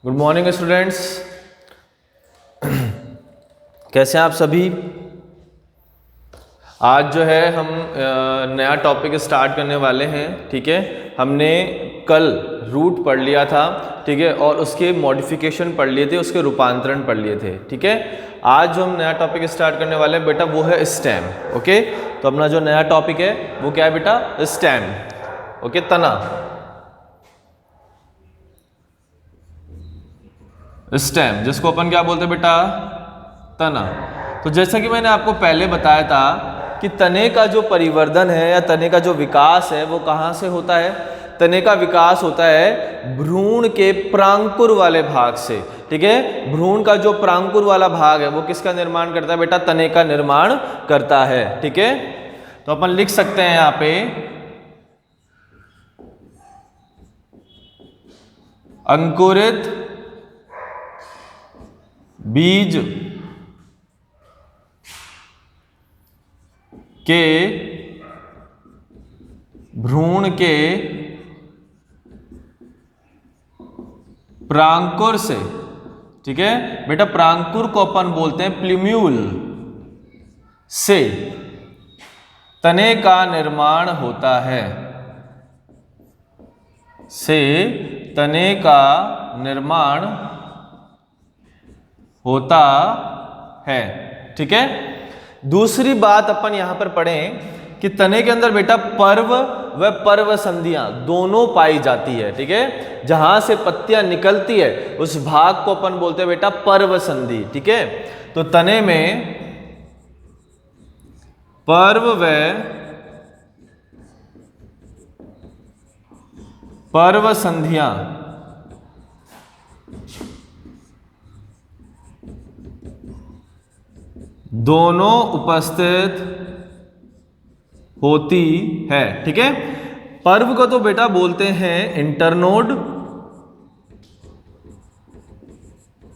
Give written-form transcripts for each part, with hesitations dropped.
Good morning students. कैसे हैं आप सभी। आज जो है हम नया टॉपिक स्टार्ट करने वाले हैं। ठीक है, हमने कल रूट पढ़ लिया था, ठीक है, और उसके मॉडिफिकेशन पढ़ लिए थे, उसके रूपांतरण पढ़ लिए थे। ठीक है, आज जो हम नया टॉपिक स्टार्ट करने वाले हैं बेटा वो है स्टेम। ओके, तो अपना जो नया टॉपिक है वो क्या है बेटा, स्टेम। ओके, तना, स्टेम, जिसको अपन क्या बोलते हैं बेटा, तना। तो जैसा कि मैंने आपको पहले बताया था कि तने का जो परिवर्धन है या तने का जो विकास है वो कहाँ से होता है। तने का विकास होता है भ्रूण के प्रांकुर वाले भाग से। ठीक है, भ्रूण का जो प्रांकुर वाला भाग है वो किसका निर्माण करता है बेटा, तने का निर्माण करता है। ठीक है, तो अपन लिख सकते हैं यहाँ पे अंकुरित बीज के भ्रूण के प्रांकुर से। ठीक है बेटा, प्रांकुर को अपन बोलते हैं प्लूम्यूल से तने का निर्माण होता है, से तने का निर्माण होता है। ठीक है, दूसरी बात अपन यहां पर पढ़ें कि तने के अंदर बेटा पर्व व पर्व संधियां दोनों पाई जाती है। ठीक है, जहां से पत्तियां निकलती है उस भाग को अपन बोलते हैं बेटा पर्व संधि। ठीक है, तो तने में पर्व व पर्व संधियां दोनों उपस्थित होती है। ठीक है, पर्व को तो बेटा बोलते हैं इंटरनोड,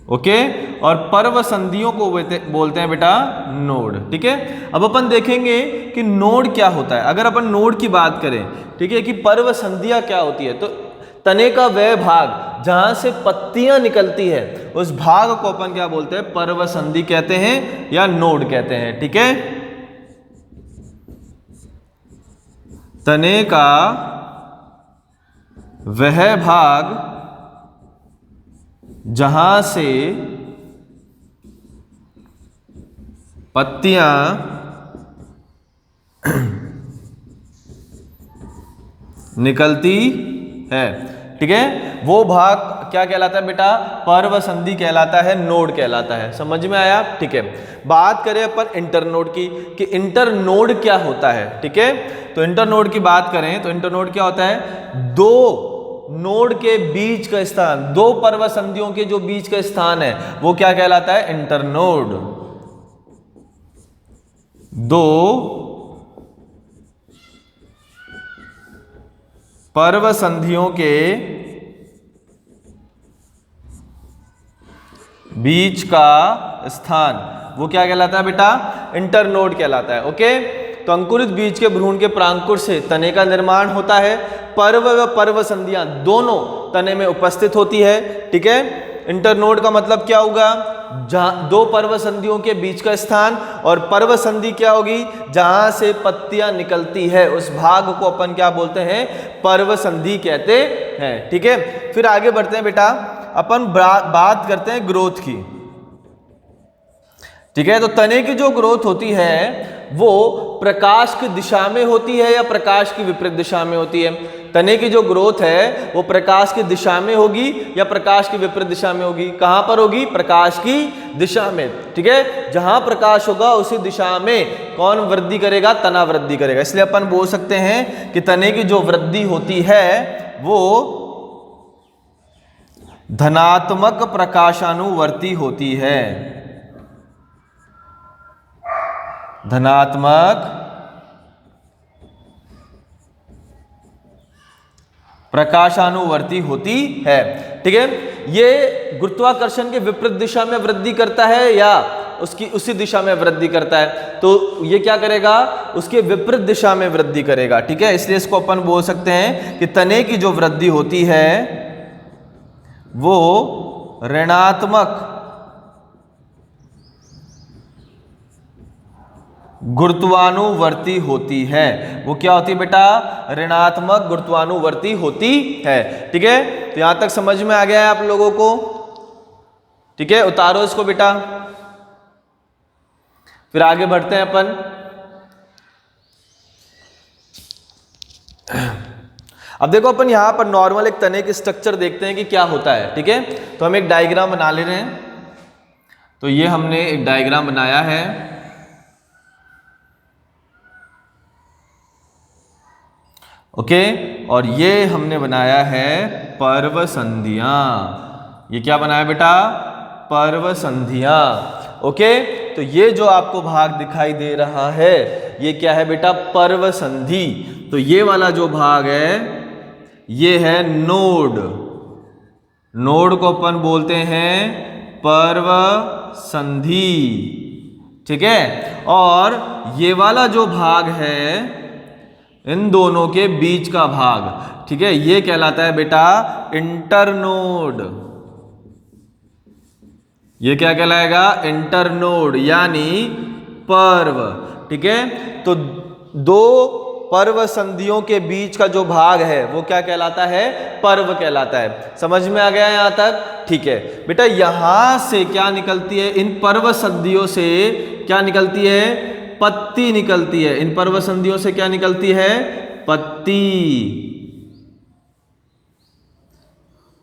ओके, और पर्व संधियों को बोलते हैं बेटा नोड। ठीक है, अब अपन देखेंगे कि नोड क्या होता है। अगर अपन नोड की बात करें, ठीक है, कि पर्व संधियां क्या होती है, तो तने का वह भाग जहां से पत्तियां निकलती है उस भाग को अपन क्या बोलते हैं, पर्व संधि कहते हैं या नोड कहते हैं। ठीक है, तने का वह भाग जहां से पत्तियां निकलती है, ठीक है, वो भाग क्या कहलाता है बेटा, पर्व संधि कहलाता है, नोड कहलाता है। समझ में आया। ठीक है, बात करें अपन इंटरनोड की कि इंटरनोड क्या होता है। ठीक है, तो इंटरनोड की बात करें तो इंटरनोड क्या होता है, दो नोड के बीच का स्थान, दो पर्व संधियों के जो बीच का स्थान है वो क्या कहलाता है, इंटरनोड। दो पर्व संधियों के बीच का स्थान वो क्या कहलाता है बेटा, इंटरनोड कहलाता है। ओके, तो अंकुरित बीज के भ्रूण के प्रांकुर से तने का निर्माण होता है, पर्व व पर्व संधियां दोनों तने में उपस्थित होती है। ठीक है, इंटरनोड का मतलब क्या होगा, जहां दो पर्व संधियों के बीच का स्थान, और पर्व संधि क्या होगी, जहां से पत्तियां निकलती है उस भाग को अपन क्या बोलते हैं, पर्व संधि कहते हैं। ठीक है, फिर आगे बढ़ते हैं बेटा, अपन बात करते हैं ग्रोथ की। ठीक है, तो तने की जो ग्रोथ होती है वो प्रकाश की दिशा में होती है या प्रकाश की विपरीत दिशा में होती है। तने की जो ग्रोथ है वो प्रकाश की दिशा में होगी या प्रकाश की विपरीत दिशा में होगी। कहां पर होगी, प्रकाश की दिशा में। ठीक है, जहां प्रकाश होगा उसी दिशा में कौन वृद्धि करेगा, तना वृद्धि करेगा। इसलिए अपन बोल सकते हैं कि तने की जो वृद्धि होती है वो धनात्मक प्रकाशानुवर्ती होती है, धनात्मक प्रकाशानुवर्ती होती है। ठीक है, ये गुरुत्वाकर्षण के विपरीत दिशा में वृद्धि करता है या उसकी उसी दिशा में वृद्धि करता है, तो ये क्या करेगा, उसके विपरीत दिशा में वृद्धि करेगा। ठीक है, इसलिए इसको अपन बोल सकते हैं कि तने की जो वृद्धि होती है वो ऋणात्मक गुरुत्वानुवर्ती होती है। वो क्या होती है बेटा? ऋणात्मक गुरुत्वानुवर्ती होती है। ठीक है, तो यहां तक समझ में आ गया है आप लोगों को? ठीक है, उतारो इसको बेटा, फिर आगे बढ़ते हैं अपन। अब देखो अपन यहां पर नॉर्मल एक तने के स्ट्रक्चर देखते हैं कि क्या होता है। ठीक है, तो हम एक डायग्राम बना ले रहे हैं। तो ये हमने एक डायग्राम बनाया है। ओके, और ये हमने बनाया है पर्व संधियां। ये क्या बनाया बेटा? पर्व संधियां। ओके, तो ये जो आपको भाग दिखाई दे रहा है ये क्या है बेटा? पर्व संधि। तो ये वाला जो भाग है ये है नोड। नोड को अपन बोलते हैं पर्व संधि। ठीक है, और ये वाला जो भाग है इन दोनों के बीच का भाग, ठीक है, ये कहलाता है बेटा इंटरनोड। ये क्या कहलाएगा? इंटरनोड यानी पर्व। ठीक है, तो दो पर्व संधियों के बीच का जो भाग है वो क्या कहलाता है? पर्व कहलाता है। समझ में आ गया यहां तक? ठीक है बेटा, यहां से क्या निकलती है? इन पर्व संधियों से क्या निकलती है? पत्ती निकलती है। इन पर्व संधियों से क्या निकलती है? पत्ती।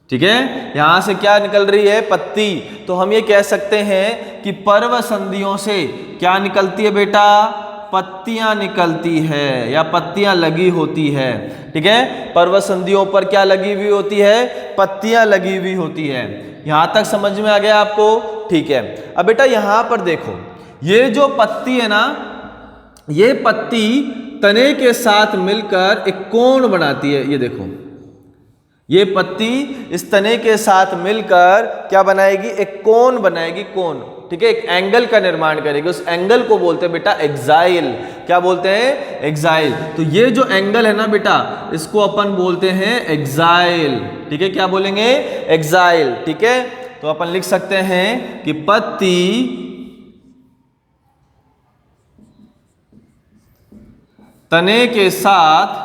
ठीक है, यहां से क्या निकल रही है? पत्ती। तो हम ये कह सकते हैं कि पर्व संधियों से क्या निकलती है बेटा? पत्तियां निकलती है या पत्तियां लगी होती है। ठीक है, पर्व संधियों पर क्या लगी हुई होती है? पत्तियां लगी हुई होती है। यहां तक समझ में आ गया आपको? ठीक है, अब बेटा यहां पर देखो, ये जो पत्ती है ना, ये पत्ती तने के साथ मिलकर एक कोण बनाती है। ये देखो, ये पत्ती इस तने के साथ मिलकर क्या बनाएगी? एक कोण बनाएगी, कोण। ठीक है, एक एंगल का निर्माण करेगी। उस एंगल को बोलते हैं बेटा एक्साइल। क्या बोलते हैं? एक्साइल। तो ये जो एंगल है ना बेटा, इसको अपन बोलते हैं एक्साइल। ठीक है, क्या बोलेंगे? एक्साइल। ठीक है, तो अपन लिख सकते हैं कि पत्ती तने के साथ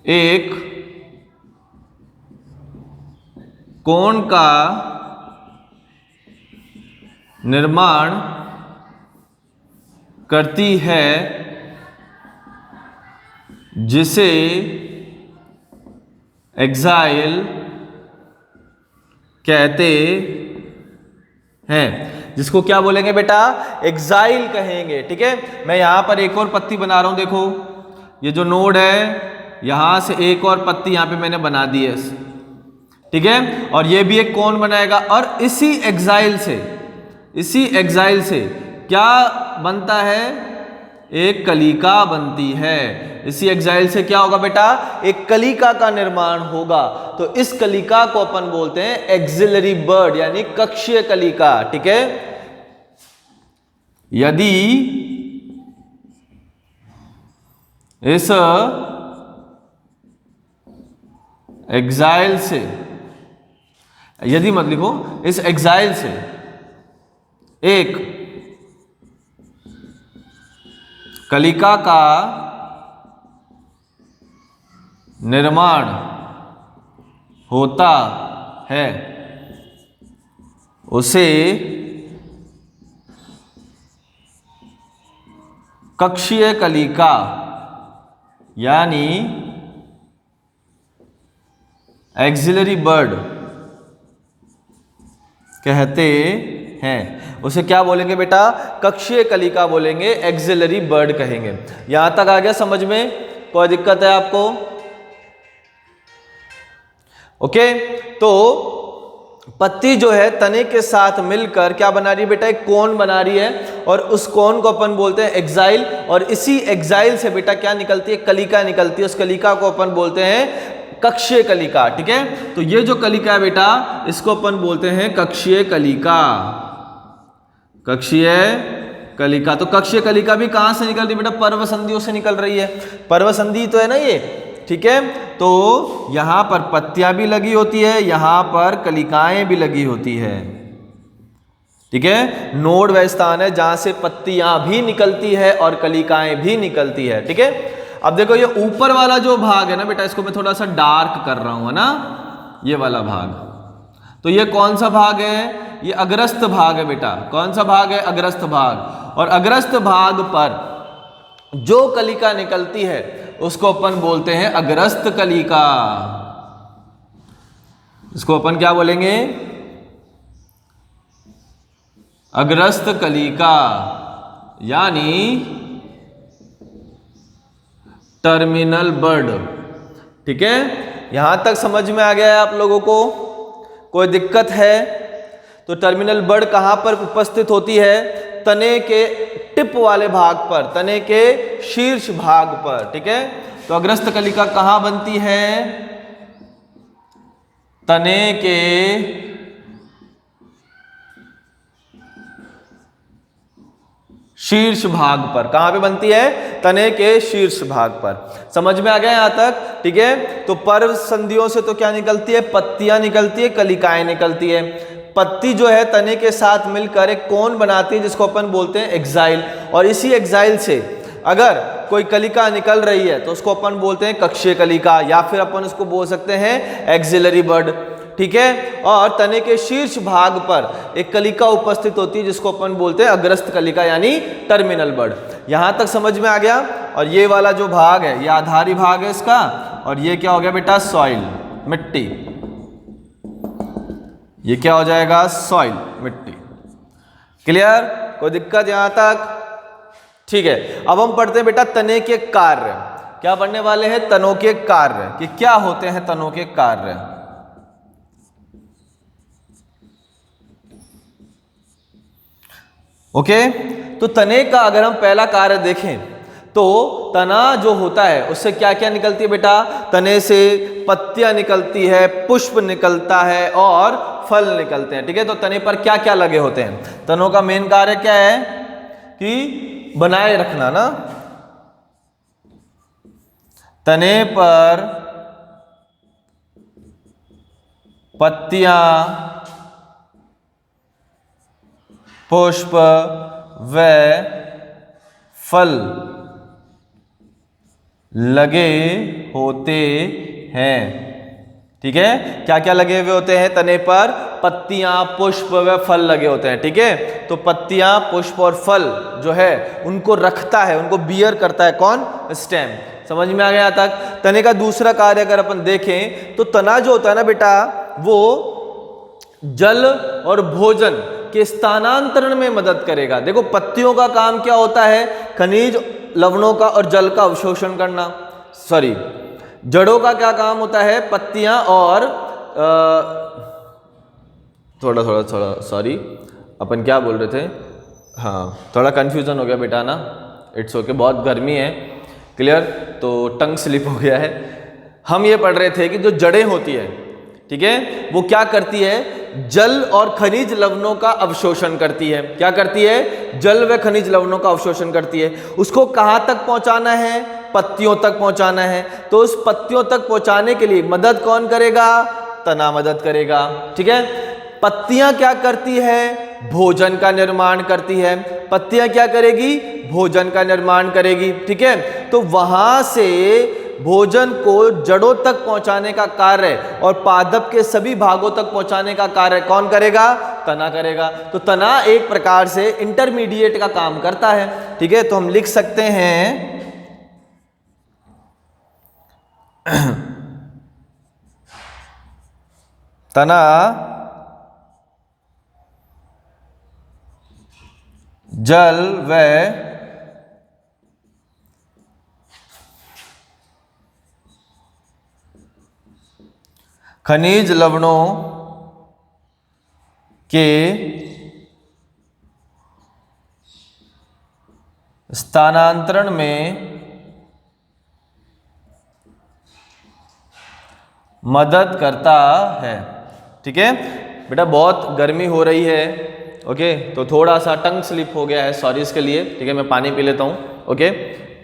एक कोण का निर्माण करती है जिसे एक्साइल कहते हैं। जिसको क्या बोलेंगे बेटा? एक्साइल कहेंगे। ठीक है, मैं यहां पर एक और पत्ती बना रहा हूं। देखो, ये जो नोड है यहां से एक और पत्ती यहां पे मैंने बना दी है। ठीक है, और ये भी एक कोण बनाएगा। और इसी एक्साइल से क्या बनता है? एक कलिका बनती है। इसी एक्साइल से क्या होगा बेटा? एक कलिका का निर्माण होगा। तो इस कलिका को अपन बोलते हैं एक्सिलरी बर्ड यानी कक्षीय कलिका। ठीक है, यदि इस एक्साइल से, यदि मत लिखो, इस एक्साइल से एक कलिका का निर्माण होता है उसे कक्षीय कलिका यानी एक्सिलरी बर्ड कहते हैं। उसे क्या बोलेंगे बेटा? कक्षीय कलिका बोलेंगे, एक्सिलरी बर्ड कहेंगे। यहां तक आ गया समझ में? कोई दिक्कत है आपको? ओके, तो पत्ती जो है तने के साथ मिलकर क्या बना रही है बेटा? एक कोण बना रही है, और उस कोण को अपन बोलते हैं एक्साइल। और इसी एक्साइल से बेटा क्या निकलती है? कलिका निकलती है। उस कलिका को अपन बोलते हैं कक्षीय कलिका। ठीक है, तो ये जो कलिका है बेटा, इसको अपन बोलते हैं कक्षीय कलिका। कक्षीय कलिका। तो कक्षीय कलिका भी कहां से निकल रही है बेटा? पर्व संधियों से निकल रही है। पर्व संधि तो है ना ये, ठीक है। तो यहां पर पत्तियां भी लगी होती है, यहां पर कलिकाएं भी लगी होती है, ठीक है। नोड वह स्थान है जहां से पत्तियां भी निकलती है और कलिकाएं भी निकलती है, ठीक है। अब देखो ये ऊपर वाला जो भाग है ना बेटा, इसको मैं थोड़ा सा डार्क कर रहा हूं, है ना, ये वाला भाग। तो ये कौन सा भाग है? ये अग्रस्त भाग है बेटा। कौन सा भाग है? अग्रस्त भाग। और अग्रस्त भाग पर जो कलिका निकलती है उसको अपन बोलते हैं अग्रस्त कलिका। इसको अपन क्या बोलेंगे? अग्रस्त कलिका, यानी टर्मिनल बड, ठीक है। यहां तक समझ में आ गया है आप लोगों को? कोई दिक्कत है? तो टर्मिनल बड कहां पर उपस्थित होती है? तने के टिप वाले भाग पर, तने के शीर्ष भाग पर, ठीक है। तो अग्रस्त कलिका कहां बनती है? तने के शीर्ष भाग पर। कहां पे बनती है? तने के शीर्ष भाग पर। समझ में आ गया यहां तक? ठीक है। तो पर्व संधियों से तो क्या निकलती है? पत्तियां निकलती है, कलिकाएं निकलती है। पत्ती जो है तने के साथ मिलकर एक कोन बनाती है जिसको अपन बोलते हैं एक्साइल, और इसी एक्साइल से अगर कोई कलिका निकल रही है तो उसको अपन बोलते हैं कक्षीय कलिका, या फिर अपन उसको बोल सकते हैं एक्सिलरी बड, ठीक है। और तने के शीर्ष भाग पर एक कलिका उपस्थित होती है जिसको अपन बोलते हैं अग्रस्त कलिका, यानी टर्मिनल बड। यहां तक समझ में आ गया? और ये वाला जो भाग है ये आधारी भाग है इसका, और ये क्या हो गया बेटा? सॉइल, मिट्टी। ये क्या हो जाएगा? सॉइल, मिट्टी। क्लियर? कोई दिक्कत यहां तक? ठीक है। अब हम पढ़ते हैं बेटा तने के कार्य। क्या पढ़ने वाले हैं? तनों के कार्य, कि क्या होते हैं तनों के कार्य। ओके। तो तने का अगर हम पहला कार्य देखें तो तना जो होता है उससे क्या क्या निकलती है बेटा? तने से पत्तियां निकलती है, पुष्प निकलता है और फल निकलते हैं, ठीक है। तो तने पर क्या क्या लगे होते हैं? तनों का मेन कार्य क्या है? कि बनाए रखना ना। तने पर पत्तियां, पुष्प व फल लगे होते हैं, ठीक है। क्या क्या लगे हुए होते हैं? तने पर पत्तियां, पुष्प व फल लगे होते हैं, ठीक है। तो पत्तियां, पुष्प और फल जो है उनको रखता है, उनको बियर करता है कौन? स्टेम। समझ में आ गया तक? तने का दूसरा कार्य अगर अपन देखें तो तना जो होता है ना बेटा, वो जल और भोजन के स्थानांतरण में मदद करेगा। देखो पत्तियों का काम क्या होता है? खनिज लवणों का और जल का अवशोषण करना। सॉरी, जड़ों का क्या काम होता है? पत्तियां और थोड़ा सॉरी, अपन क्या बोल रहे थे? हाँ, थोड़ा कंफ्यूजन हो गया बेटा ना। इट्स ओके, बहुत गर्मी है। क्लियर? तो टंग स्लिप हो गया है। हम ये पढ़ रहे थे कि जो जड़ें होती है, ठीक है, वो क्या करती है? जल और खनिज लवणों का अवशोषण करती है। क्या करती है? जल व खनिज लवणों का अवशोषण करती है। उसको कहां तक पहुंचाना है? पत्तियों तक पहुंचाना है। तो उस पत्तियों तक पहुंचाने के लिए मदद कौन करेगा? तना मदद करेगा, ठीक है। पत्तियां क्या करती है? भोजन का निर्माण करती है। पत्तियां क्या करेगी? भोजन का निर्माण करेगी, ठीक है। तो वहां से भोजन को जड़ों तक पहुंचाने का कार्य और पादप के सभी भागों तक पहुंचाने का कार्य कौन करेगा? तना करेगा। तो तना एक प्रकार से इंटरमीडिएट का काम करता है, ठीक है। तो हम लिख सकते हैं तना जल व खनिज लवणों के स्थानांतरण में मदद करता है, ठीक है। बेटा बहुत गर्मी हो रही है, ओके, तो थोड़ा सा टंग स्लिप हो गया है, सॉरी इसके लिए, ठीक है। मैं पानी पी लेता हूँ, ओके।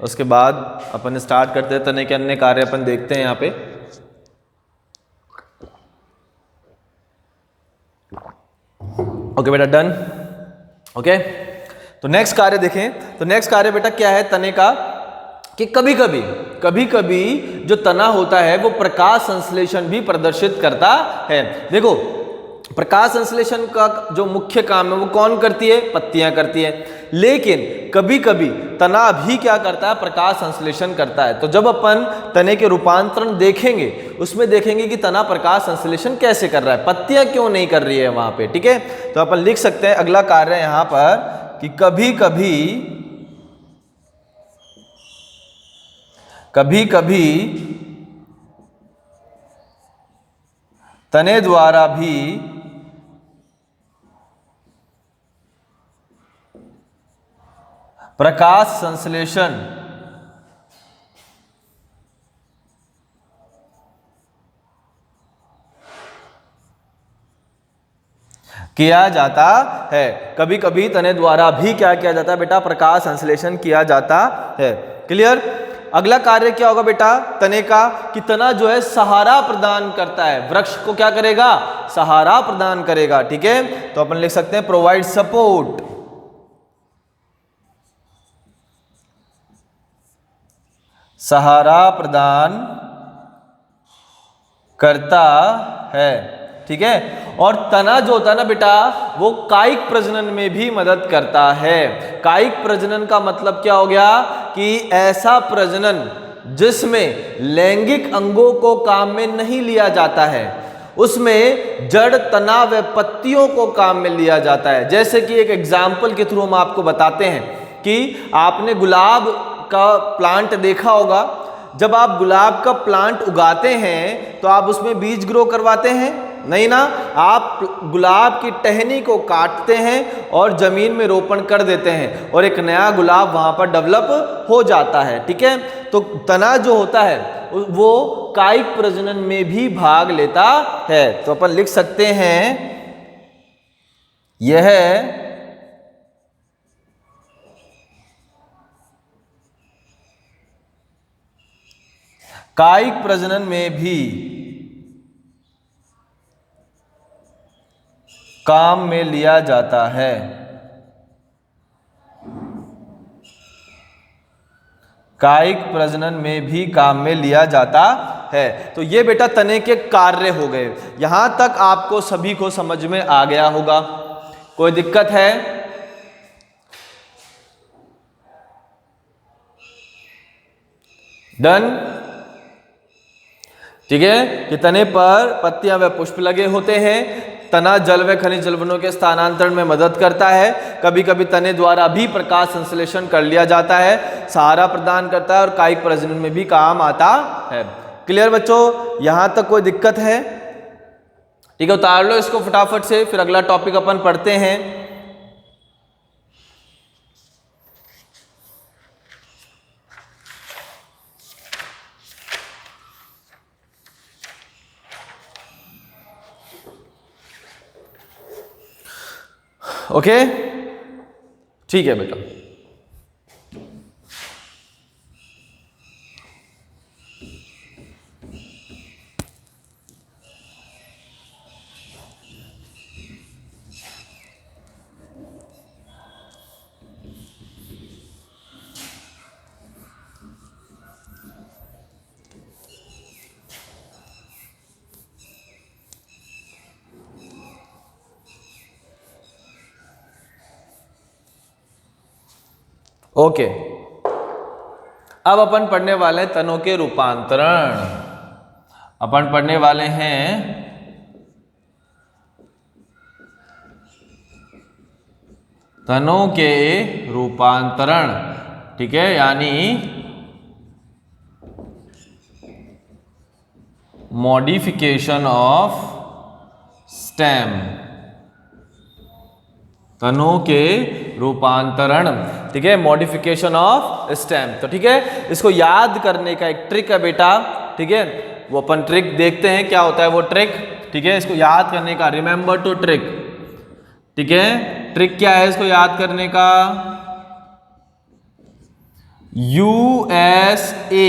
उसके बाद अपन स्टार्ट करते हैं तने के अन्य कार्य अपन देखते हैं यहाँ पे। ओके बेटा, डन। ओके, तो नेक्स्ट कार्य देखें। तो नेक्स्ट कार्य बेटा क्या है तने का, कि कभी कभी जो तना होता है वो प्रकाश संश्लेषण भी प्रदर्शित करता है। देखो, प्रकाश संश्लेषण का जो मुख्य काम है वो कौन करती है, पत्तियां करती है, लेकिन कभी कभी तना भी क्या करता है, प्रकाश संश्लेषण करता है। तो जब अपन तने के रूपांतरण देखेंगे उसमें देखेंगे कि तना प्रकाश संश्लेषण कैसे कर रहा है, पत्तियां क्यों नहीं कर रही है वहां पे। ठीक है, तो अपन लिख सकते हैं अगला कार्य यहां पर कि कभी कभी तने द्वारा भी प्रकाश संश्लेषण किया जाता है। कभी कभी तने द्वारा भी क्या किया जाता है बेटा, प्रकाश संश्लेषण किया जाता है। क्लियर। अगला कार्य क्या होगा बेटा तने का, कि तना जो है सहारा प्रदान करता है, वृक्ष को क्या करेगा, सहारा प्रदान करेगा। ठीक है, तो अपन लिख सकते हैं प्रोवाइड सपोर्ट, सहारा प्रदान करता है। ठीक है, और तना जो होता है ना बेटा वो कायिक प्रजनन में भी मदद करता है। कायिक प्रजनन का मतलब क्या हो गया, कि ऐसा प्रजनन जिसमें लैंगिक अंगों को काम में नहीं लिया जाता है, उसमें जड़, तना व पत्तियों को काम में लिया जाता है। जैसे कि एक एग्जाम्पल के थ्रू हम आपको बताते हैं कि आपने गुलाब का प्लांट देखा होगा। जब आप गुलाब का प्लांट उगाते हैं तो आप उसमें बीज ग्रो करवाते हैं, नहीं ना, आप गुलाब की टहनी को काटते हैं और जमीन में रोपण कर देते हैं और एक नया गुलाब वहां पर डेवलप हो जाता है। ठीक है, तो तना जो होता है वो कायिक प्रजनन में भी भाग लेता है। तो अपन लिख सकते हैं यह कायिक प्रजनन में भी काम में लिया जाता है। कायिक प्रजनन में भी काम में लिया जाता है। तो ये बेटा तने के कार्य हो गए। यहां तक आपको सभी को समझ में आ गया होगा, कोई दिक्कत है? डन। ठीक है, कि तने पर पत्तियां व पुष्प लगे होते हैं। तना जल व खनिज लवणों के स्थानांतरण में मदद करता है। कभी कभी तने द्वारा भी प्रकाश संश्लेषण कर लिया जाता है, सहारा प्रदान करता है और कायिक प्रजनन में भी काम आता है। क्लियर बच्चों, यहां तक कोई दिक्कत है? ठीक है, उतार लो इसको फटाफट से, फिर अगला टॉपिक अपन पढ़ते हैं। ओके, ठीक है बेटा। ओके, अब अपन पढ़ने वाले हैं तनों के रूपांतरण। अपन पढ़ने वाले हैं तनों के रूपांतरण। ठीक है, यानी मॉडिफिकेशन ऑफ स्टेम, तनों के रूपांतरण। ठीक है, मॉडिफिकेशन ऑफ स्टेम। तो ठीक है, इसको याद करने का एक ट्रिक है बेटा। ठीक है, वो अपन ट्रिक देखते हैं क्या होता है वो ट्रिक। ठीक है, इसको याद करने का, रिमेंबर टू ट्रिक। ठीक है, ट्रिक क्या है इसको याद करने का? USA,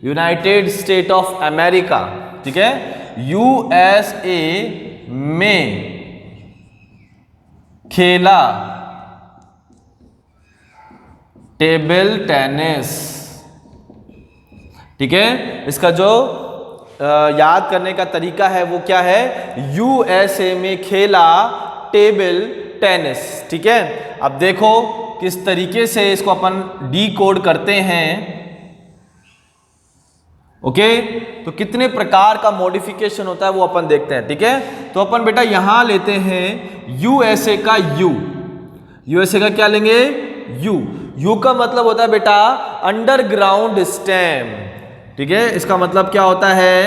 United state of America, ठीक है, यूएसए में खेला टेबल टेनिस, ठीक है। इसका जो याद करने का तरीका है वो क्या है, यूएसए में खेला टेबल टेनिस, ठीक है। अब देखो किस तरीके से इसको अपन डीकोड करते हैं, ओके। तो कितने प्रकार का मॉडिफिकेशन होता है वो अपन देखते हैं, ठीक है। तो अपन बेटा यहां लेते हैं यूएसए का यू, यूएसए का क्या लेंगे, यू। यू का मतलब होता है बेटा अंडरग्राउंड स्टेम, ठीक है। इसका मतलब क्या होता है,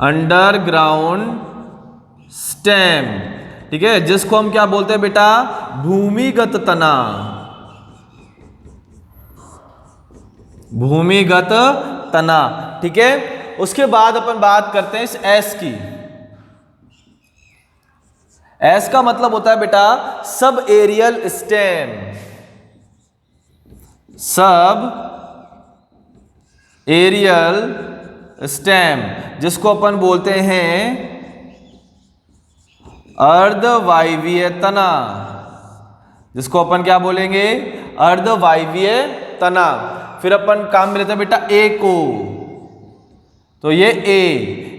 अंडरग्राउंड स्टेम, ठीक है, जिसको हम क्या बोलते हैं बेटा, भूमिगत तना, भूमिगत तना, ठीक है। उसके बाद अपन बात करते हैं इस एस की। एस का मतलब होता है बेटा सब एरियल स्टेम, सब एरियल स्टेम, जिसको अपन बोलते हैं अर्धवायवीय तना, जिसको अपन क्या बोलेंगे, अर्धवायवीय तना। फिर अपन काम में लेते हैं बेटा ए को, तो ये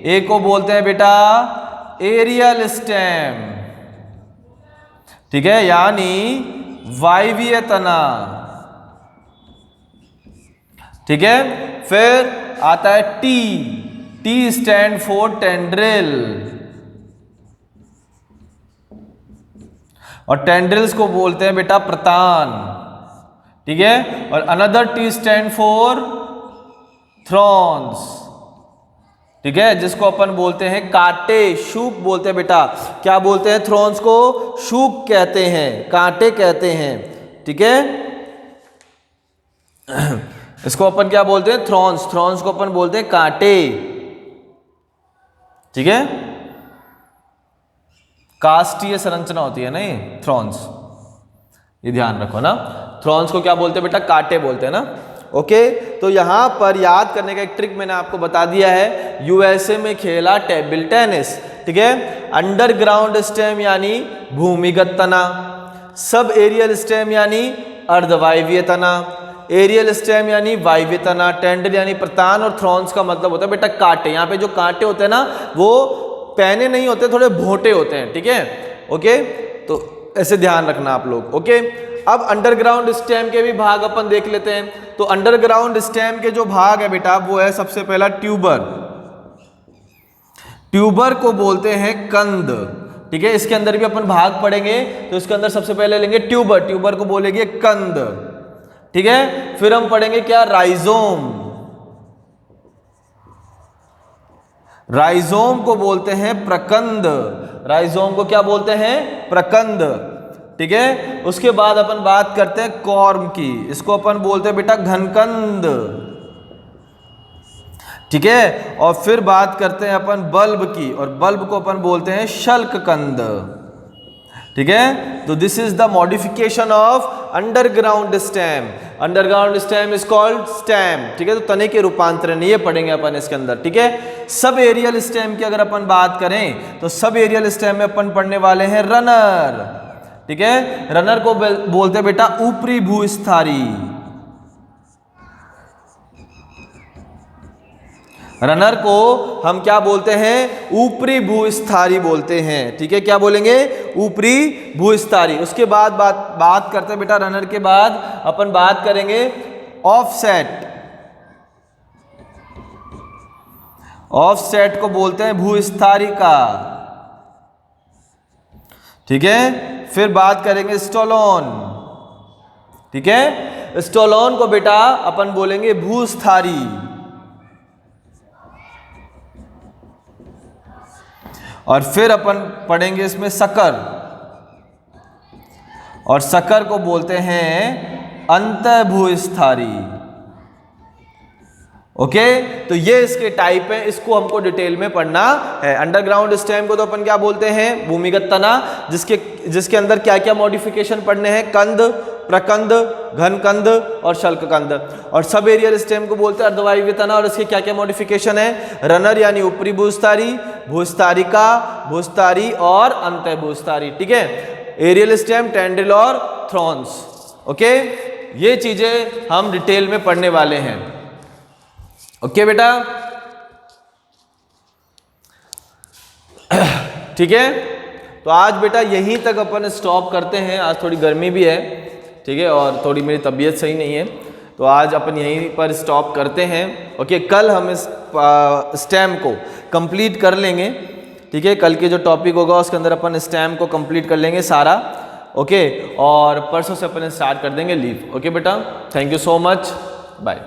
ए को बोलते हैं बेटा एरियल स्टेम, ठीक है, यानी वायवीय तना, ठीक है। फिर आता है T, T stand for tendril, और टेंड्रिल्स को बोलते हैं बेटा प्रतान, ठीक है। और another T stand for Thrones, ठीक है, जिसको अपन बोलते हैं कांटे, शूक बोलते हैं बेटा, क्या बोलते हैं, थ्रॉन्स को शूक कहते हैं, कांटे कहते हैं, ठीक है। इसको अपन क्या बोलते हैं, थ्रॉन्स, थ्रॉन्स को अपन बोलते हैं कांटे, ठीक है। कास्टीय संरचना होती है ना ये थ्रॉन्स, ये ध्यान रखो ना। थ्रॉन्स को क्या बोलते हैं बेटा, कांटे बोलते हैं ना, ओके। तो यहां पर याद करने का एक ट्रिक मैंने आपको बता दिया है, यूएसए में खेला टेबल टेनिस, ठीक है। अंडरग्राउंड स्टेम यानी भूमिगत तना, सब एरियल स्टेम यानी अर्धवायवीय तना, एरियल स्टेम यानी वायवीय तना, टेंडल यानी प्रतान, और थ्रॉन्स का मतलब होता है बेटा कांटे। यहाँ पे जो कांटे होते हैं ना वो पैने नहीं होते, थोड़े भोटे होते हैं, ठीक है, ओके। तो ऐसे ध्यान रखना आप लोग, ओके। अब अंडरग्राउंड स्टेम के भी भाग अपन देख लेते हैं। तो अंडरग्राउंड स्टेम के जो भाग है बेटा वो है सबसे पहला ट्यूबर, ट्यूबर को बोलते हैं कंद, ठीक है। इसके अंदर भी अपन भाग पढ़ेंगे, तो इसके अंदर सबसे पहले लेंगे ट्यूबर, ट्यूबर को बोलेंगे कंद, ठीक है। फिर हम पढ़ेंगे क्या, राइजोम, राइजोम को बोलते हैं प्रकंद, राइजोम को क्या बोलते हैं, प्रकंद, ठीक है। उसके बाद अपन बात करते हैं कॉर्म की, इसको अपन बोलते हैं बेटा घनकंद, ठीक है। और फिर बात करते हैं अपन बल्ब की, और बल्ब को अपन बोलते हैं शल्ककंद, ठीक है। तो this is the modification of underground stem, underground stem is called stem, ठीक है। तो तने के रूपांतरण ये पढ़ेंगे अपन इसके अंदर, ठीक है। सब एरियल स्टेम की अगर अपन बात करें तो सब एरियल स्टेम में अपन पढ़ने वाले हैं रनर, ठीक है। रनर को बोलते हैं बेटा ऊपरी भूस्थारी, रनर को हम क्या बोलते हैं, ऊपरी भूस्थारी बोलते हैं, ठीक है। क्या बोलेंगे, ऊपरी भूस्थारी। उसके बाद बात करते हैं बेटा रनर के बाद अपन बात करेंगे ऑफसेट, ऑफसेट को बोलते हैं भूस्थारी का, ठीक है। फिर बात करेंगे स्टोलोन, ठीक है। स्टोलोन को बेटा अपन बोलेंगे भूस्थारी, और फिर अपन पढ़ेंगे इसमें सकर, और सकर को बोलते हैं अंतःभूस्थारी, ओके। तो ये इसके टाइप है, इसको हमको डिटेल में पढ़ना है। अंडरग्राउंड स्टेम को तो अपन क्या बोलते हैं, भूमिगत तना, जिसके अंदर क्या क्या मॉडिफिकेशन पढ़ने हैं, कंद, प्रकंद, घनकंद और शल्ककंद। और सब एरियल स्टेम को बोलते हैं अर्धवायवीय तना। और इसके क्या क्या मॉडिफिकेशन है? रनर यानी ऊपरी भूस्थारी, भूस्थारिका, भूस्थारी और अंतः भूस्थारी। ठीक है, एरियल स्टेम, टेंड्रिल और थ्रॉन्स। ओके, ये चीजें हम डिटेल में पढ़ने वाले हैं। ओके बेटा, ठीक है। तो आज बेटा यहीं तक अपन स्टॉप करते हैं। आज थोड़ी गर्मी भी है, ठीक है, और थोड़ी मेरी तबीयत सही नहीं है, तो आज अपन यहीं पर स्टॉप करते हैं। ओके, कल हम इस स्टेम को कंप्लीट कर लेंगे। ठीक है, कल के जो टॉपिक होगा उसके अंदर अपन स्टेम को कंप्लीट कर लेंगे सारा। ओके, और परसों से अपन स्टार्ट कर देंगे लीव। ओके बेटा, thank you so much, bye.